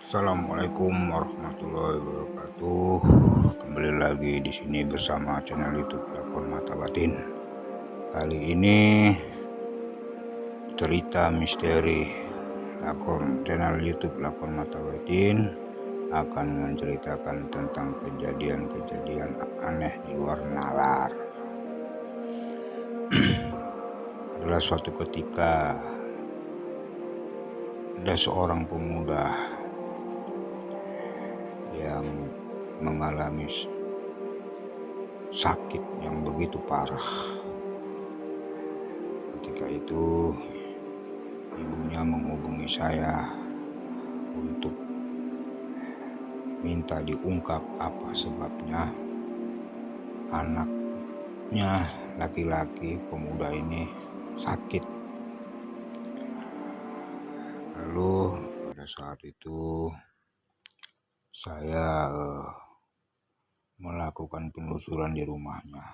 Assalamualaikum warahmatullahi wabarakatuh. Kembali lagi di sini bersama channel YouTube Lakon Mata Batin. Kali ini cerita misteri lakon channel YouTube Lakon Mata Batin akan menceritakan tentang kejadian-kejadian aneh di luar nalar. Adalah suatu ketika ada seorang pemuda yang mengalami sakit yang begitu parah. Ketika itu ibunya menghubungi saya untuk minta diungkap apa sebabnya anaknya laki-laki pemuda ini sakit. Lalu pada saat itu saya melakukan penelusuran di rumahnya.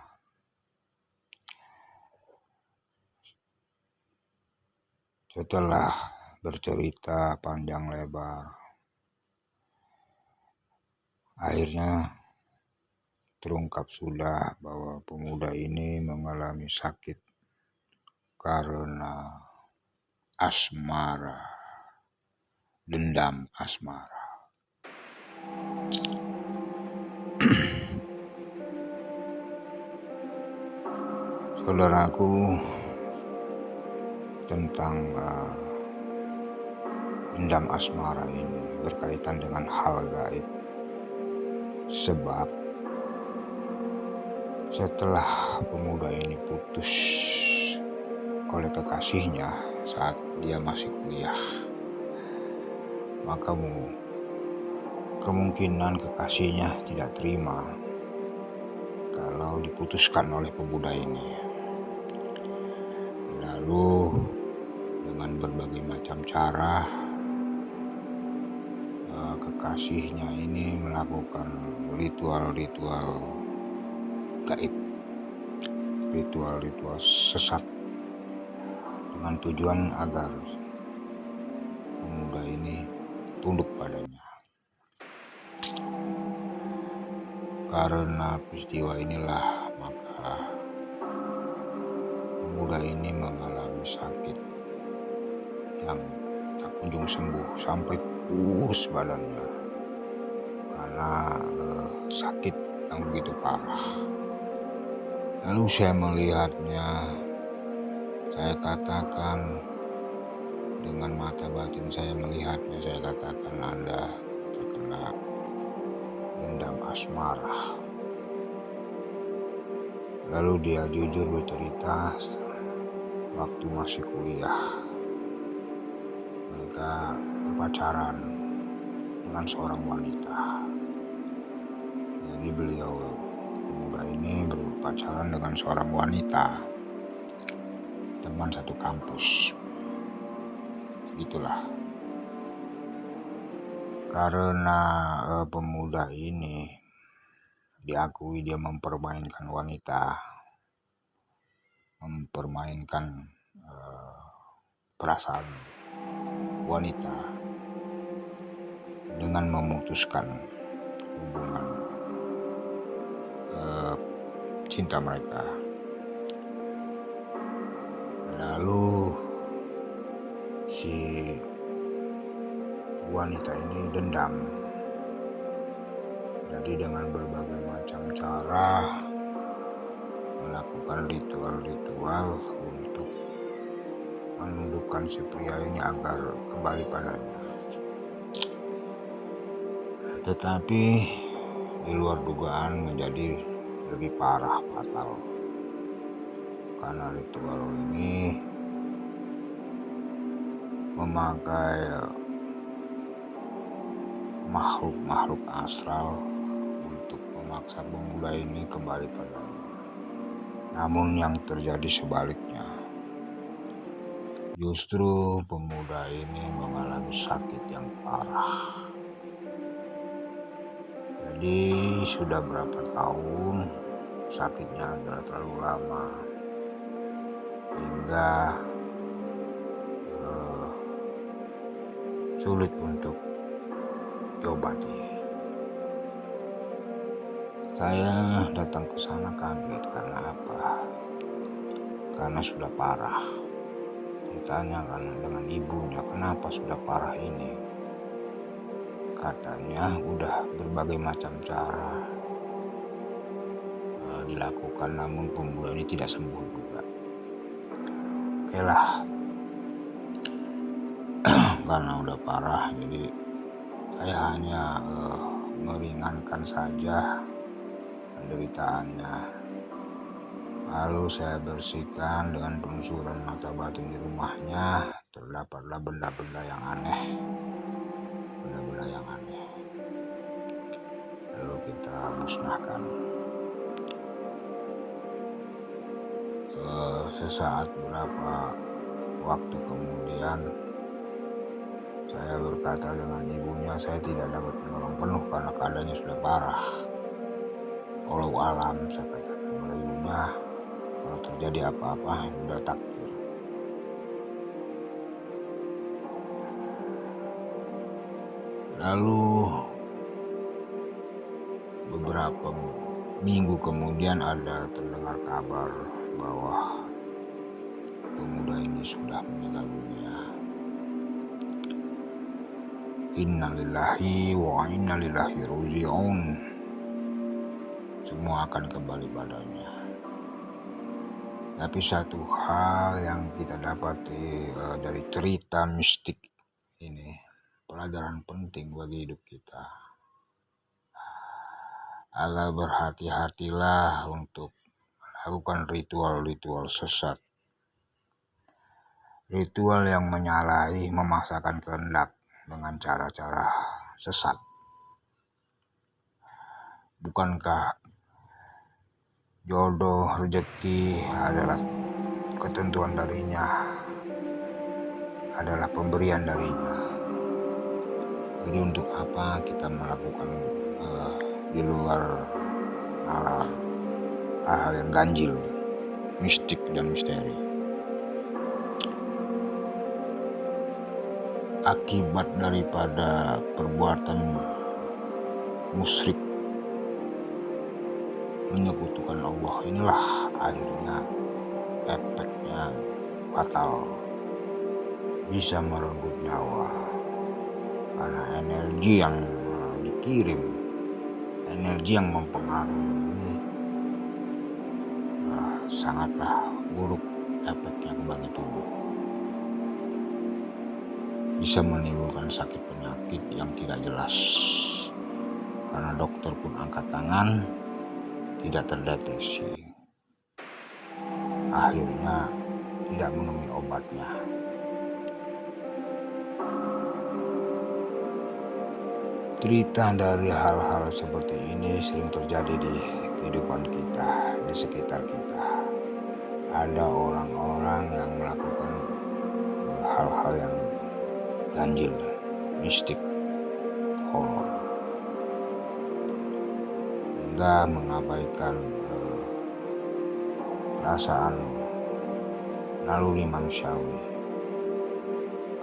Setelah bercerita panjang lebar, akhirnya terungkap sudah bahwa pemuda ini mengalami sakit karena asmara, dendam asmara. Saudaraku, tentang dendam asmara ini berkaitan dengan hal gaib. Sebab setelah pemuda ini putus oleh kekasihnya saat dia masih kuliah, maka kemungkinan kekasihnya tidak terima kalau diputuskan oleh pemuda ini. Lalu dengan berbagai macam cara kekasihnya ini melakukan ritual-ritual gaib, ritual-ritual sesat dengan tujuan agar pemuda ini tunduk padanya. Karena peristiwa inilah maka pemuda ini mengalami sakit yang tak kunjung sembuh sampai kurus badannya karena sakit yang begitu parah. Lalu saya melihatnya, saya katakan dengan mata batin saya melihatnya, saya katakan Anda terkena dendam asmara. Lalu dia jujur bercerita waktu masih kuliah mereka berpacaran dengan seorang wanita. Jadi pemuda ini berpacaran dengan seorang wanita, teman satu kampus. Begitulah. Karena pemuda ini diakui dia mempermainkan wanita, mempermainkan perasaan wanita dengan memutuskan hubungan cinta mereka. Lalu si wanita ini dendam, jadi dengan berbagai macam cara melakukan ritual-ritual untuk menundukkan si pria ini agar kembali padanya. Tetapi di luar dugaan menjadi lebih parah, fatal, karena ritual ini memakai makhluk-makhluk astral untuk memaksa pemuda ini kembali padanya. Namun yang terjadi sebaliknya, justru pemuda ini mengalami sakit yang parah. Jadi sudah berapa tahun sakitnya adalah terlalu lama hingga sulit untuk diobati. Saya datang ke sana kaget karena apa? Karena sudah parah. Ditanyakan dengan ibunya, kenapa sudah parah ini? Katanya udah berbagai macam cara dilakukan, namun pemuda ini tidak sembuh juga. Oke lah, karena udah parah, jadi saya hanya meringankan saja penderitaannya. Lalu saya bersihkan dengan penelusuran mata batin di rumahnya. Terdapatlah benda-benda yang aneh. Lalu kita musnahkan. Sesaat beberapa waktu kemudian saya berkata dengan ibunya, saya tidak dapat menolong penuh karena keadaannya sudah parah. Walau alam, saya katakan kepada ibunya, kalau terjadi apa-apa sudah takdir. Lalu beberapa minggu kemudian ada terdengar kabar bahwa pemuda ini sudah meninggal dunia. Innalillahi wa inna ilaihi raji'un. Semua akan kembali padanya. Tapi satu hal yang kita dapati dari cerita mistik ini, pelajaran penting bagi hidup kita. Agar berhati-hatilah untuk melakukan ritual-ritual sesat. Ritual yang menyalahi memaksakan kehendak dengan cara-cara sesat. Bukankah jodoh, rezeki adalah ketentuan darinya, adalah pemberian darinya. Jadi untuk apa kita melakukan di luar hal-hal yang ganjil, mistik dan misteri? Akibat daripada perbuatan musyrik menyekutukan Allah inilah akhirnya efeknya fatal, bisa merenggut nyawa. Karena energi yang dikirim, energi yang mempengaruhi ini sangatlah buruk efeknya bagi tubuh. Bisa menimbulkan sakit penyakit yang tidak jelas. Karena dokter pun angkat tangan, tidak terdeteksi. Akhirnya tidak menemui obatnya. Cerita dari hal-hal seperti ini sering terjadi di kehidupan kita, di sekitar kita. Ada orang-orang yang melakukan hal-hal yang ganjil, mistik, horor, hingga mengabaikan perasaan naluri manusiawi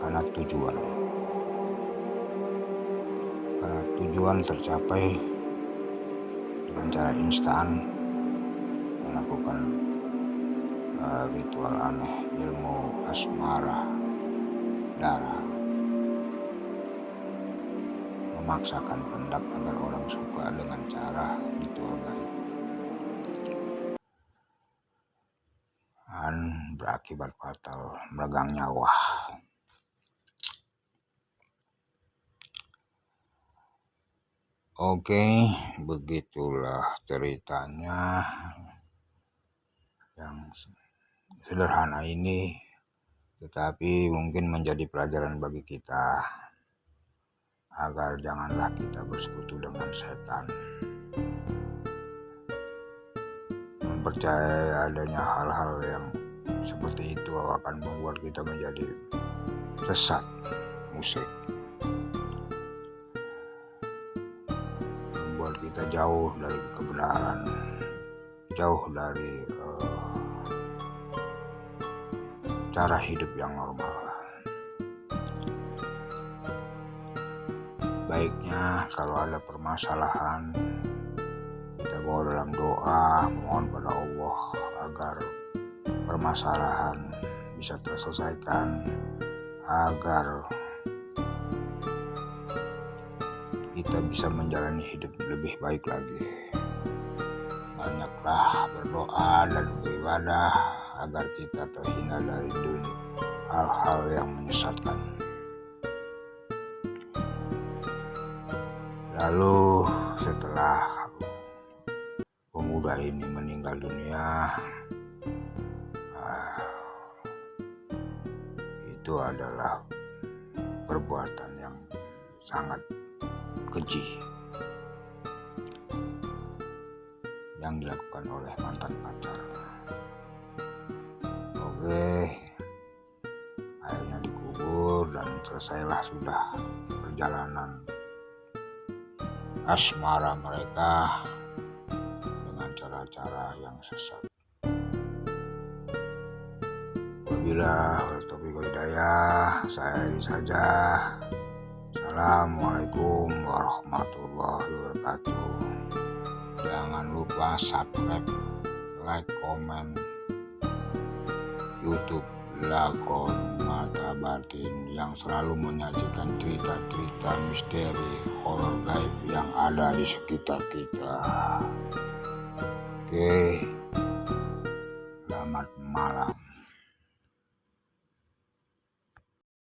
karena tujuan tercapai dengan cara instan, melakukan ritual aneh, ilmu asmara, darah, memaksakan kehendak agar orang suka dengan cara ritual gaib, dan berakibat fatal, meregang nyawa. Oke, begitulah ceritanya yang sederhana ini, tetapi mungkin menjadi pelajaran bagi kita agar janganlah kita bersekutu dengan setan. Mempercayai adanya hal-hal yang seperti itu akan membuat kita menjadi sesat, musyrik, membuat kita jauh dari kebenaran, jauh dari cara hidup yang normal. baiknya kalau ada permasalahan kita bawa dalam doa, mohon pada Allah agar permasalahan bisa terselesaikan, agar kita bisa menjalani hidup lebih baik lagi. Banyaklah berdoa dan beribadah agar kita terhindar dari dunia hal-hal yang menyesatkan. Lalu setelah pemuda ini meninggal dunia, itu adalah perbuatan yang sangat keji yang dilakukan oleh mantan pacar. Oke, akhirnya dikubur dan selesailah sudah perjalanan asmara mereka dengan cara-cara yang sesat. Wabillahi taufiq wal hidayah, saya ini saja. Assalamualaikum warahmatullahi wabarakatuh. Jangan lupa subscribe, like, komen YouTube Lakon Mata Batin yang selalu menyajikan cerita-cerita misteri horor gaib yang ada di sekitar kita. Oke, selamat malam.